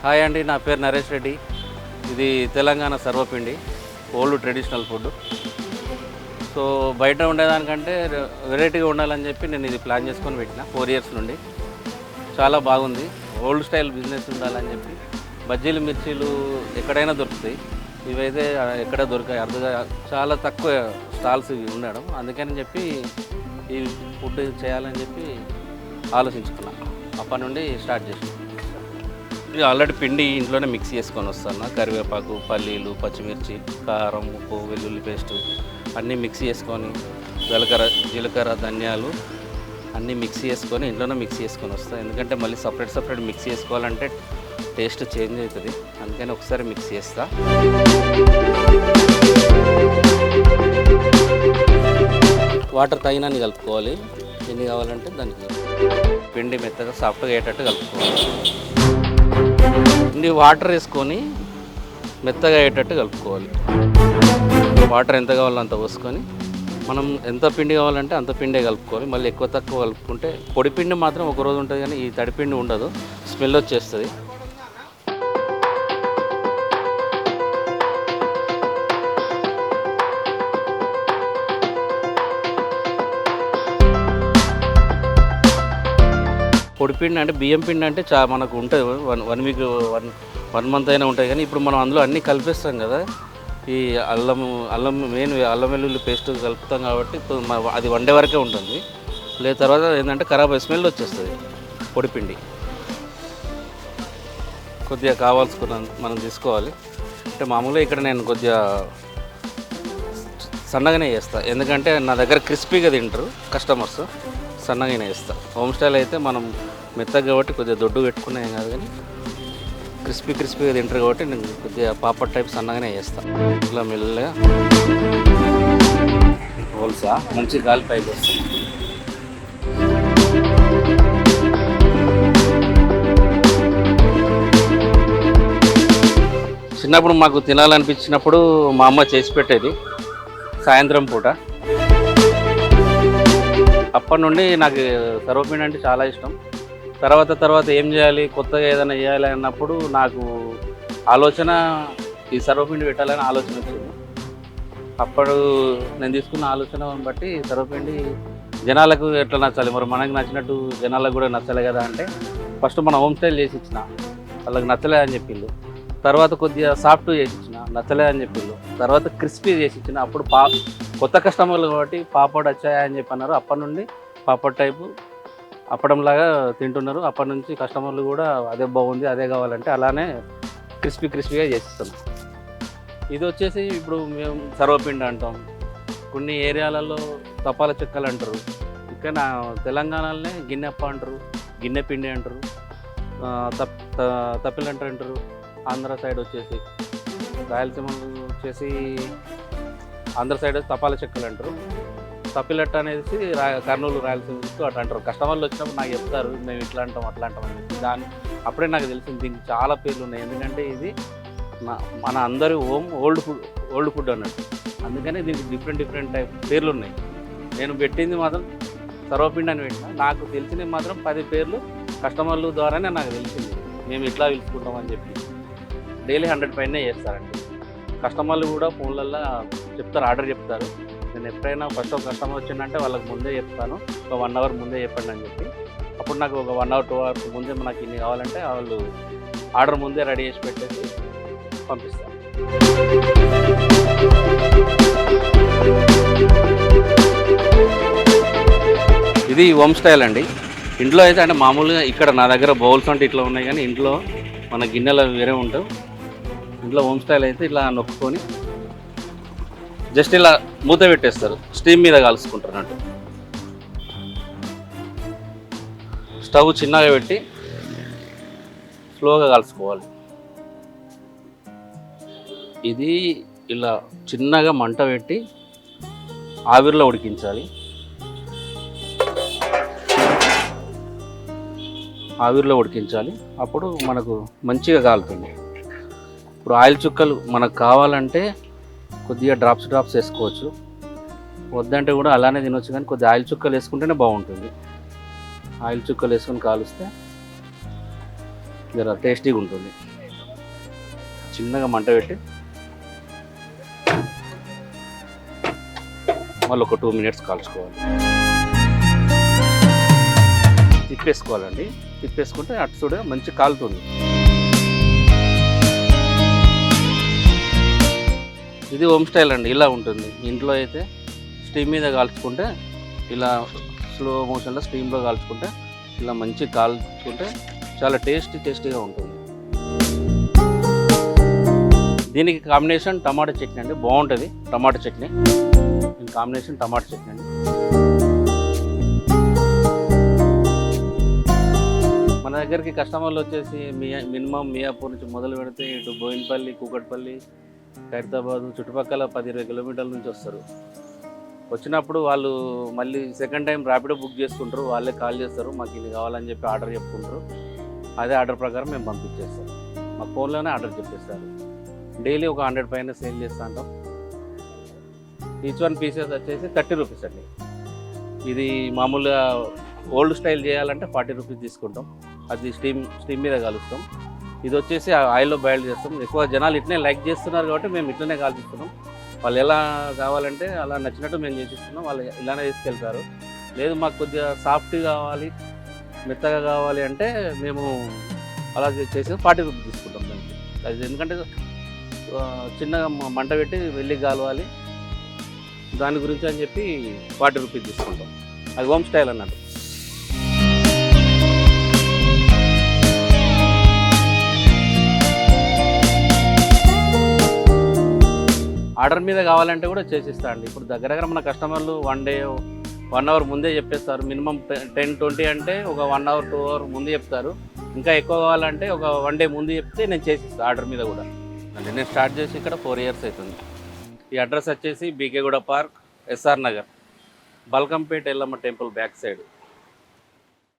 Hi అండి, నా పేరు నరేష్ రెడ్డి. ఇది తెలంగాణ సర్వపిండి, ఓల్డ్ ట్రెడిషనల్ ఫుడ్. సో బయట ఉండేదానికంటే వెరైటీగా ఉండాలని చెప్పి నేను ఇది ప్లాన్ చేసుకొని పెట్టిన 4 years నుండి. చాలా బాగుంది. ఓల్డ్ స్టైల్ బిజినెస్ ఉండాలని చెప్పి బజ్జీలు మిర్చీలు ఎక్కడైనా దొరుకుతాయి, ఇవైతే ఎక్కడ దొరికాయి అరుదుగా, చాలా తక్కువ స్టాల్స్ ఇవి ఉండడం. అందుకని చెప్పి ఈ ఫుడ్ చేయాలని చెప్పి ఆలోచించుకున్నాను. అప్పటి నుండి స్టార్ట్ చేసాను. ఇది ఆల్రెడీ పిండి ఇంట్లోనే మిక్స్ చేసుకొని వస్తాను. కరివేపాకు, పల్లీలు, పచ్చిమిర్చి, కారం, ఉప్పు, వెల్లుల్లి పేస్టు అన్నీ మిక్స్ చేసుకొని, జీలకర్ర, ధనియాలు అన్నీ మిక్స్ చేసుకొని ఇంట్లోనే మిక్స్ చేసుకొని వస్తాను. ఎందుకంటే మళ్ళీ సపరేట్ మిక్స్ చేసుకోవాలంటే టేస్ట్ చేంజ్ అవుతుంది. అందుకని ఒకసారి మిక్స్ చేస్తా. వాటర్ తగినన్ని కలుపుకోవాలి. ఎన్ని కావాలంటే దానికి. పిండి మెత్తగా సాఫ్ట్గా అయ్యేటట్టు కలుపుకోవాలి. పిండి వాటర్ వేసుకొని మెత్తగా అయ్యేటట్టు కలుపుకోవాలి. వాటర్ ఎంత కావాలో అంత పోసుకొని, మనం ఎంత పిండి కావాలంటే అంత పిండే కలుపుకోవాలి. మళ్ళీ ఎక్కువ తక్కువ కలుపుకుంటే పొడి పిండి మాత్రం ఒక రోజు ఉంటుంది, కానీ ఈ తడిపిండి ఉండదు, స్మెల్ వచ్చేస్తుంది. పొడిపిండి అంటే బియ్యం పిండి అంటే మనకు ఉంటుంది, వన్ వీక్ 1 month అయినా ఉంటుంది. కానీ ఇప్పుడు మనం అందులో అన్నీ కలిపేస్తాం కదా, ఈ అల్లం మెయిన్ అల్లం వెల్లుల్లి పేస్ట్ కలుపుతాం కాబట్టి అది 1 day వరకే ఉంటుంది. లేదా తర్వాత ఏంటంటే ఖరాబ్ స్మెల్ వచ్చేస్తుంది పొడిపిండి. కొద్దిగా కావాల్సుకున్న మనం తీసుకోవాలి. అంటే మామూలుగా ఇక్కడ నేను కొద్దిగా సన్నగానే చేస్తాను, ఎందుకంటే నా దగ్గర క్రిస్పీగా తింటారు కస్టమర్స్. సన్నగానే వేస్తాను. హోమ్ స్టైల్ అయితే మనం మెత్తగా కాబట్టి కొద్దిగా దొడ్డు పెట్టుకున్నాం కాదు, కానీ క్రిస్పీగా తింటారు కాబట్టి నేను కొద్దిగా పాపడ్ టైప్ సన్నగానే వేస్తాను. ఇట్లా మెల్లగా హోల్సా మంచి గాలి పైకి వస్తుంది. చిన్నప్పుడు మాకు తినాలనిపించినప్పుడు మా అమ్మ చేసి పెట్టేది సాయంత్రం పూట. అప్పటి నుండి నాకు సర్వపిండి అంటే చాలా ఇష్టం. తర్వాత ఏం చేయాలి, కొత్తగా ఏదైనా చేయాలి అన్నప్పుడు నాకు ఆలోచన ఈ సర్వపిండి పెట్టాలని ఆలోచన వచ్చింది. అప్పుడు నేను తీసుకున్న ఆలోచన బట్టి సర్వపిండి జనాలకు ఎట్లా నచ్చాలి, మరి మనకు నచ్చినట్టు జనాలకు కూడా నచ్చలే కదా అంటే ఫస్ట్ మన హోమ్ స్టైల్ చేసి ఇచ్చిన, వాళ్ళకి నచ్చలే అని చెప్పిండు. తర్వాత కొద్దిగా సాఫ్ట్ చేసి ఇచ్చిన, నచ్చలే అని చెప్పిండు. తర్వాత క్రిస్పీ చేసి ఇచ్చిన. అప్పుడు కొత్త కస్టమర్లు కాబట్టి పాపడ్ వచ్చాయా అని చెప్పి అన్నారు. అప్పటి నుండి పాపడ్ టైపు అప్పడంలాగా తింటున్నారు. అప్పటి నుంచి కస్టమర్లు కూడా అదే బాగుంది, అదే కావాలంటే అలానే క్రిస్పీగా చేసిస్తున్నాం. ఇది వచ్చేసి ఇప్పుడు మేము సర్వపిండి అంటాం, కొన్ని ఏరియాలలో తపాల చెక్కలు అంటారు, ఇక్కడ తెలంగాణలోనే గిన్నెప్ప అంటారు, గిన్నె పిండి అంటారు, తప్పిలంటారు అంటారు. ఆంధ్ర సైడ్ వచ్చేసి, రాయలసీమలో వచ్చేసి ఆంధ్ర సైడ్ తపాల చెక్కలు అంటారు. తప్పిలట్ట అనేది కర్నూలు, రాయలసీమ అట్లా అంటారు. కస్టమర్లు వచ్చినప్పుడు నాకు చెప్తారు, మేము ఇట్లా అంటాం అట్లా అంటాం అని చెప్పి. అప్పుడే నాకు తెలిసింది దీనికి చాలా పేర్లు ఉన్నాయి. ఎందుకంటే ఇది మన అందరి ఓల్డ్ ఫుడ్ అన్నట్టు. అందుకని దీనికి డిఫరెంట్ టైప్ పేర్లు ఉన్నాయి. నేను పెట్టింది మాత్రం సర్వపిండి అని పెట్టిన. నాకు తెలిసినవి మాత్రం 10 పేర్లు కస్టమర్ల ద్వారానే నాకు తెలిసింది, మేము ఇట్లా పిలుచుకుంటాం అని చెప్పి. డైలీ 100 పైనే చేస్తారండి. కస్టమర్లు కూడా ఫోన్లలో చెప్తారు, ఆర్డర్ చెప్తారు. నేను ఎప్పుడైనా ఫస్ట్ ఒక కస్టమర్ వచ్చిందంటే వాళ్ళకి ముందే చెప్తాను, ఒక 1 hour ముందే చెప్పండి అని చెప్పి. అప్పుడు నాకు ఒక 1 hour 2 hours ముందే నాకు ఇన్ని కావాలంటే వాళ్ళు ఆర్డర్ ముందే రెడీ చేసి పెట్టేసి పంపిస్తారు. ఇది హోమ్ స్టైల్ అండి. ఇంట్లో అయితే అంటే మామూలుగా ఇక్కడ నా దగ్గర బౌల్స్ అంటే ఇట్లా ఉన్నాయి, కానీ ఇంట్లో మన గిన్నెలు వేరే ఉంటాయి. ఇంట్లో హోమ్ స్టైల్ అయితే ఇట్లా నొక్కుకొని జస్ట్ ఇలా మూత పెట్టేస్తారు, స్టీమ్ మీద కాల్చుకుంటారు అన్నట్టు. స్టవ్ చిన్నగా పెట్టి స్లోగా కాల్చుకోవాలి. ఇది ఇలా చిన్నగా మంట పెట్టి ఆవిరిలో ఉడికించాలి. అప్పుడు మనకు మంచిగా కాలుతుంది. ఇప్పుడు ఆయిల్ చుక్కలు మనకు కావాలంటే కొద్దిగా డ్రాప్స్ వేసుకోవచ్చు, వద్దంటే కూడా అలానే తినొచ్చు. కానీ కొద్దిగా ఆయిల్ చుక్కలు వేసుకుంటేనే బాగుంటుంది. ఆయిల్ చుక్కలు వేసుకొని కాలుస్తే జర టేస్టీగా ఉంటుంది. చిన్నగా మంట పెట్టి మళ్ళీ ఒక 2 మినిట్స్ కాల్చుకోవాలి. తిప్పేసుకోవాలండి. తిప్పేసుకుంటే అటు చూడ మంచి కాలుతుంది. ఇది హోమ్ స్టైల్ అండి, ఇలా ఉంటుంది. ఇంట్లో అయితే స్టీమ్ మీద కాల్చుకుంటే, ఇలా స్లో మోషన్లో స్టీమ్లో కాల్చుకుంటే ఇలా మంచి కాల్చుకుంటే చాలా టేస్టీగా ఉంటుంది. దీనికి కాంబినేషన్ టమాటా చట్నీ అండి, బాగుంటుంది. టమాటా చట్నీ కాంబినేషన్ టమాటా చట్నీ అండి. మన దగ్గరికి కస్టమర్లు వచ్చేసి మినిమం మియాపూర్ నుంచి మొదలు పెడితే ఇటు బోయినపల్లి, కూకట్పల్లి, ఖైరతాబాద్ చుట్టుపక్కల 10-20 కిలోమీటర్ల నుంచి వస్తారు. వచ్చినప్పుడు వాళ్ళు మళ్ళీ సెకండ్ టైం ర్యాపిడో బుక్ చేసుకుంటారు. వాళ్ళే కాల్ చేస్తారు, మాకు ఇది కావాలని చెప్పి ఆర్డర్ చెప్పుకుంటారు. అదే ఆర్డర్ ప్రకారం మేము పంపించేస్తాం. మా ఫోన్లోనే ఆర్డర్ చెప్పేస్తారు. డైలీ ఒక 100 పైన సేల్ చేస్తూ ఉంటాం. ఈచ్ వన్ పీసెస్ వచ్చేసి 30 రూపీస్ అండి. ఇది మామూలుగా ఓల్డ్ స్టైల్ చేయాలంటే 40 రూపీస్ తీసుకుంటాం. అది స్టీమ్ మీద కలుస్తాం. ఇది వచ్చేసి ఆయిల్లో బాయిల్ చేస్తాం. ఎక్కువ జనాలు ఇట్లనే లైక్ చేస్తున్నారు కాబట్టి మేము ఇట్లనే కాల్చిస్తున్నాం. వాళ్ళు ఎలా కావాలంటే అలా నచ్చినట్టు మేము చేసిస్తున్నాం. వాళ్ళు ఇలానే తీసుకెళ్తారు. లేదు మాకు కొద్దిగా సాఫ్ట్ కావాలి, మెత్తగా కావాలి అంటే మేము అలా చేసి 40 రూపీస్ తీసుకుంటాం దానికి. అది ఎందుకంటే చిన్నగా మంట పెట్టి వెళ్ళి కాలవాలి, దాని గురించి అని చెప్పి 40 రూపీస్ తీసుకుంటాం. అది హోమ్ స్టైల్ అన్నట్టు. ఆర్డర్ మీద కావాలంటే కూడా చేసిస్తా అండి. ఇప్పుడు దగ్గర మన కస్టమర్లు 1 అవర్ ముందే చెప్పేస్తారు. మినిమం 10-20 అంటే ఒక 1 అవర్ 2 అవర్ ముందు చెప్తారు. ఇంకా ఎక్కువ కావాలంటే ఒక 1 డే ముందు చెప్తే నేను చేసిస్తాను ఆర్డర్ మీద కూడా. నేను స్టార్ట్ చేసి ఇక్కడ 4 ఇయర్స్ అవుతుంది. ఈ అడ్రస్ వచ్చేసి BK Guda park, SR Nagar, Balkampet Yellamma temple back side.